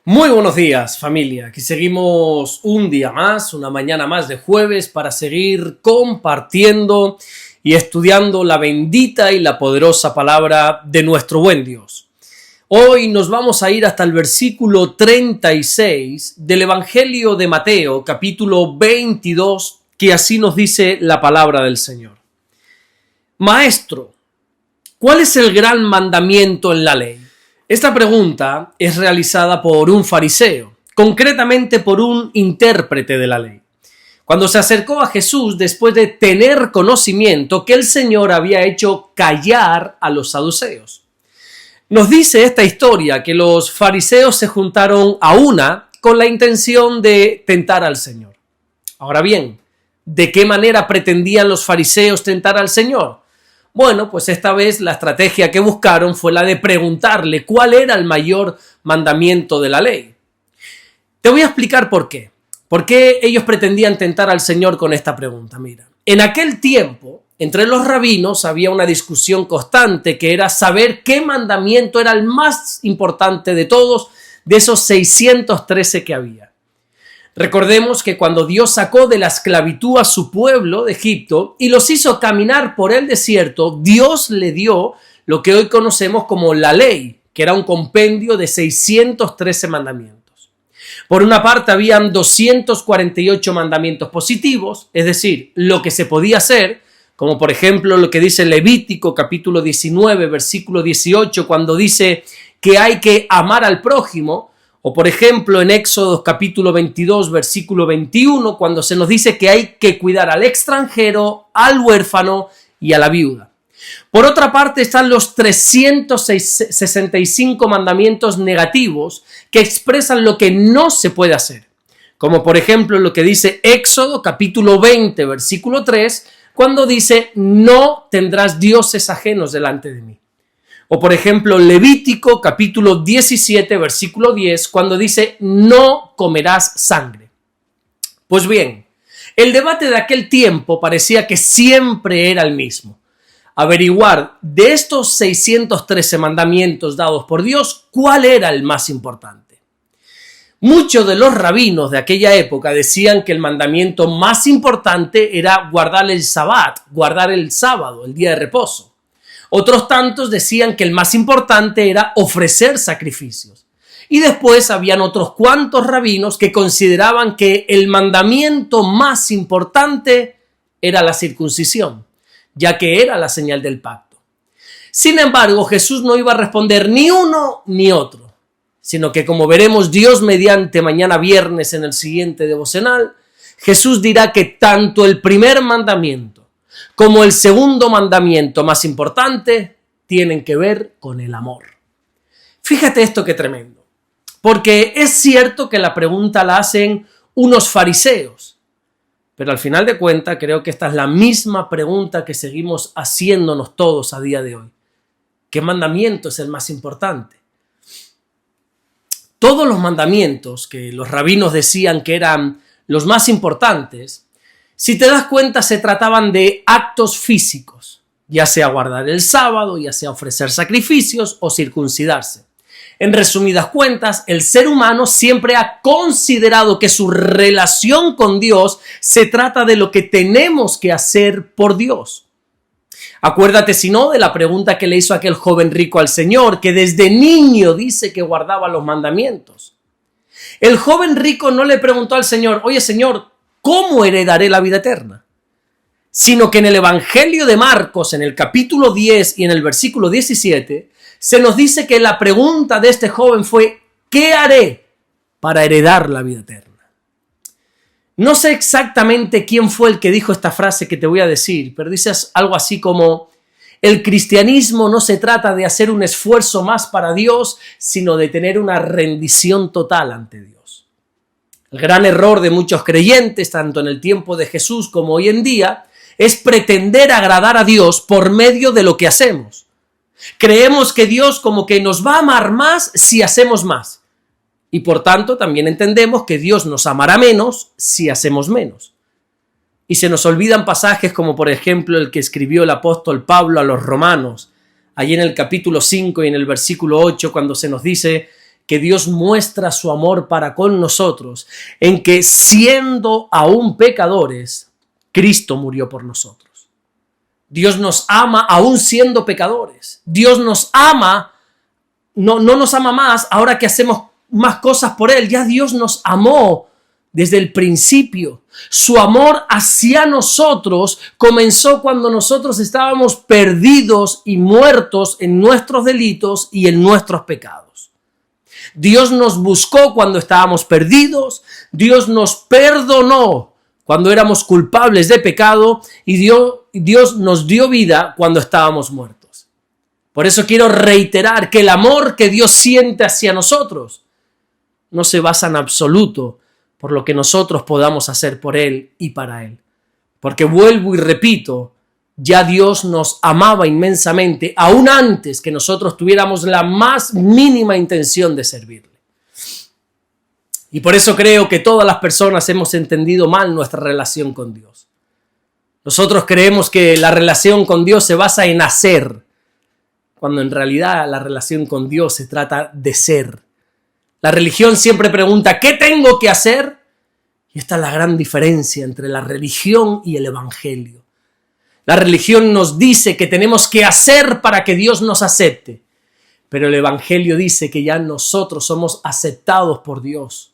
Muy buenos días, familia. Aquí seguimos un día más, una mañana más de jueves para seguir compartiendo y estudiando la bendita y la poderosa palabra de nuestro buen Dios. Hoy nos vamos a ir hasta el versículo 36 del Evangelio de Mateo, capítulo 22, que así nos dice la palabra del Señor. Maestro, ¿cuál es el gran mandamiento en la ley? Esta pregunta es realizada por un fariseo, concretamente por un intérprete de la ley. Cuando se acercó a Jesús después de tener conocimiento que el Señor había hecho callar a los saduceos. Nos dice esta historia que los fariseos se juntaron a una con la intención de tentar al Señor. Ahora bien, ¿de qué manera pretendían los fariseos tentar al Señor? Bueno, pues esta vez la estrategia que buscaron fue la de preguntarle cuál era el mayor mandamiento de la ley. Te voy a explicar por qué. ¿Por qué ellos pretendían tentar al Señor con esta pregunta? Mira, en aquel tiempo, entre los rabinos había una discusión constante que era saber qué mandamiento era el más importante de todos, de esos 613 que había. Recordemos que cuando Dios sacó de la esclavitud a su pueblo de Egipto y los hizo caminar por el desierto, Dios le dio lo que hoy conocemos como la ley, que era un compendio de 613 mandamientos. Por una parte habían 248 mandamientos positivos, es decir, lo que se podía hacer, como por ejemplo lo que dice Levítico capítulo 19, versículo 18, cuando dice que hay que amar al prójimo, o por ejemplo en Éxodo capítulo 22, versículo 21, cuando se nos dice que hay que cuidar al extranjero, al huérfano y a la viuda. Por otra parte están los 365 mandamientos negativos que expresan lo que no se puede hacer. Como por ejemplo lo que dice Éxodo capítulo 20, versículo 3, cuando dice no tendrás dioses ajenos delante de mí. O por ejemplo, Levítico capítulo 17, versículo 10, cuando dice, no comerás sangre. Pues bien, el debate de aquel tiempo parecía que siempre era el mismo. Averiguar de estos 613 mandamientos dados por Dios, ¿cuál era el más importante? Muchos de los rabinos de aquella época decían que el mandamiento más importante era guardar el sabbat, guardar el sábado, el día de reposo. Otros tantos decían que el más importante era ofrecer sacrificios. Y después habían otros cuantos rabinos que consideraban que el mandamiento más importante era la circuncisión, ya que era la señal del pacto. Sin embargo, Jesús no iba a responder ni uno ni otro, sino que como veremos Dios mediante mañana viernes en el siguiente devocional, Jesús dirá que tanto el primer mandamiento como el segundo mandamiento más importante tienen que ver con el amor. Fíjate esto que tremendo, porque es cierto que la pregunta la hacen unos fariseos, pero al final de cuentas creo que esta es la misma pregunta que seguimos haciéndonos todos a día de hoy. ¿Qué mandamiento es el más importante? Todos los mandamientos que los rabinos decían que eran los más importantes, si te das cuenta, se trataban de actos físicos, ya sea guardar el sábado, ya sea ofrecer sacrificios o circuncidarse. En resumidas cuentas, el ser humano siempre ha considerado que su relación con Dios se trata de lo que tenemos que hacer por Dios. Acuérdate, si no, de la pregunta que le hizo aquel joven rico al Señor, que desde niño dice que guardaba los mandamientos. El joven rico no le preguntó al Señor, oye Señor, ¿cómo heredaré la vida eterna? Sino que en el Evangelio de Marcos, en el capítulo 10 y en el versículo 17, se nos dice que la pregunta de este joven fue, ¿qué haré para heredar la vida eterna? No sé exactamente quién fue el que dijo esta frase que te voy a decir, pero dice algo así como, el cristianismo no se trata de hacer un esfuerzo más para Dios, sino de tener una rendición total ante Dios. El gran error de muchos creyentes, tanto en el tiempo de Jesús como hoy en día, es pretender agradar a Dios por medio de lo que hacemos. Creemos que Dios como que nos va a amar más si hacemos más. Y por tanto también entendemos que Dios nos amará menos si hacemos menos. Y se nos olvidan pasajes como por ejemplo el que escribió el apóstol Pablo a los romanos, allí en el capítulo 5 y en el versículo 8, cuando se nos dice que Dios muestra su amor para con nosotros en que siendo aún pecadores, Cristo murió por nosotros. Dios nos ama aún siendo pecadores. Dios nos ama, no nos ama más ahora que hacemos más cosas por Él. Ya Dios nos amó desde el principio. Su amor hacia nosotros comenzó cuando nosotros estábamos perdidos y muertos en nuestros delitos y en nuestros pecados. Dios nos buscó cuando estábamos perdidos, Dios nos perdonó cuando éramos culpables de pecado y Dios nos dio vida cuando estábamos muertos. Por eso quiero reiterar que el amor que Dios siente hacia nosotros no se basa en absoluto por lo que nosotros podamos hacer por Él y para Él. Porque vuelvo y repito, ya Dios nos amaba inmensamente, aún antes que nosotros tuviéramos la más mínima intención de servirle. Y por eso creo que todas las personas hemos entendido mal nuestra relación con Dios. Nosotros creemos que la relación con Dios se basa en hacer, cuando en realidad la relación con Dios se trata de ser. La religión siempre pregunta, ¿qué tengo que hacer? Y esta es la gran diferencia entre la religión y el evangelio. La religión nos dice que tenemos que hacer para que Dios nos acepte, pero el evangelio dice que ya nosotros somos aceptados por Dios.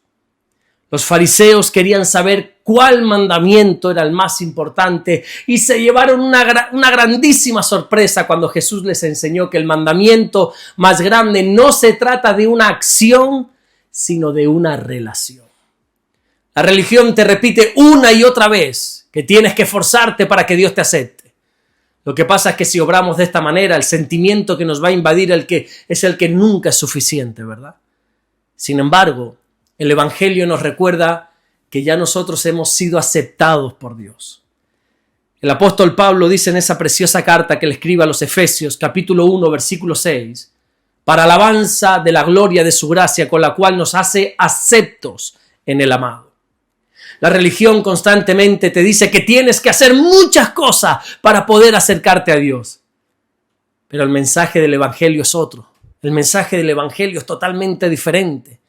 Los fariseos querían saber cuál mandamiento era el más importante y se llevaron una grandísima sorpresa cuando Jesús les enseñó que el mandamiento más grande no se trata de una acción, sino de una relación. La religión te repite una y otra vez que tienes que esforzarte para que Dios te acepte. Lo que pasa es que si obramos de esta manera, el sentimiento que nos va a invadir es el que nunca es suficiente, ¿verdad? Sin embargo, el evangelio nos recuerda que ya nosotros hemos sido aceptados por Dios. El apóstol Pablo dice en esa preciosa carta que le escribe a los Efesios, capítulo 1, versículo 6, para alabanza de la gloria de su gracia con la cual nos hace aceptos en el amado. La religión constantemente te dice que tienes que hacer muchas cosas para poder acercarte a Dios. Pero el mensaje del evangelio es otro. El mensaje del evangelio es totalmente diferente.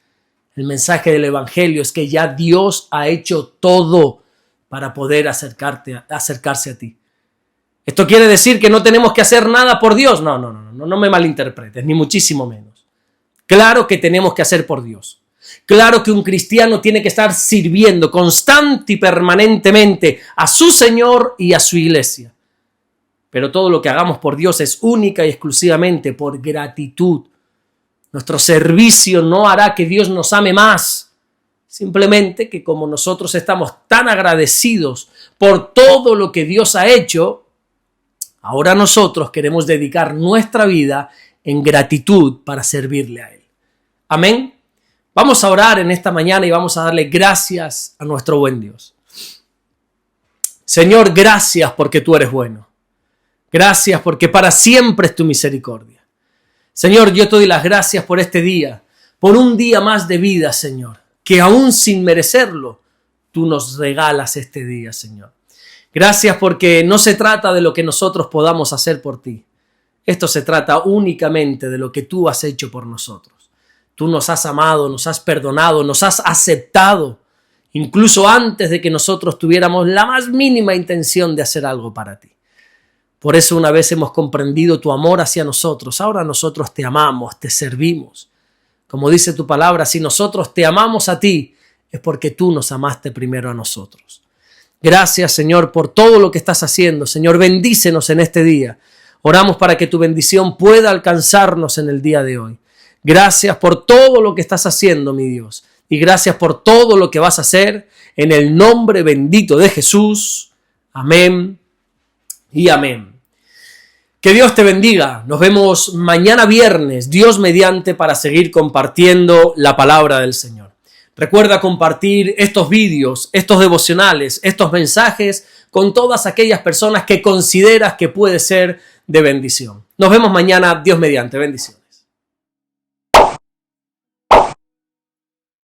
El mensaje del evangelio es que ya Dios ha hecho todo para poder acercarse a ti. ¿Esto quiere decir que no tenemos que hacer nada por Dios? No me malinterpretes, ni muchísimo menos. Claro que tenemos que hacer por Dios. Claro que un cristiano tiene que estar sirviendo constante y permanentemente a su Señor y a su iglesia. Pero todo lo que hagamos por Dios es única y exclusivamente por gratitud. Nuestro servicio no hará que Dios nos ame más. Simplemente que como nosotros estamos tan agradecidos por todo lo que Dios ha hecho, ahora nosotros queremos dedicar nuestra vida en gratitud para servirle a Él. Amén. Vamos a orar en esta mañana y vamos a darle gracias a nuestro buen Dios. Señor, gracias porque tú eres bueno. Gracias porque para siempre es tu misericordia. Señor, yo te doy las gracias por este día, por un día más de vida, Señor, que aún sin merecerlo, tú nos regalas este día, Señor. Gracias porque no se trata de lo que nosotros podamos hacer por ti. Esto se trata únicamente de lo que tú has hecho por nosotros. Tú nos has amado, nos has perdonado, nos has aceptado, incluso antes de que nosotros tuviéramos la más mínima intención de hacer algo para ti. Por eso una vez hemos comprendido tu amor hacia nosotros, ahora nosotros te amamos, te servimos. Como dice tu palabra, si nosotros te amamos a ti, es porque tú nos amaste primero a nosotros. Gracias, Señor, por todo lo que estás haciendo. Señor, bendícenos en este día. Oramos para que tu bendición pueda alcanzarnos en el día de hoy. Gracias por todo lo que estás haciendo, mi Dios. Y gracias por todo lo que vas a hacer en el nombre bendito de Jesús. Amén y amén. Que Dios te bendiga. Nos vemos mañana viernes, Dios mediante, para seguir compartiendo la palabra del Señor. Recuerda compartir estos vídeos, estos devocionales, estos mensajes con todas aquellas personas que consideras que puede ser de bendición. Nos vemos mañana, Dios mediante. Bendición.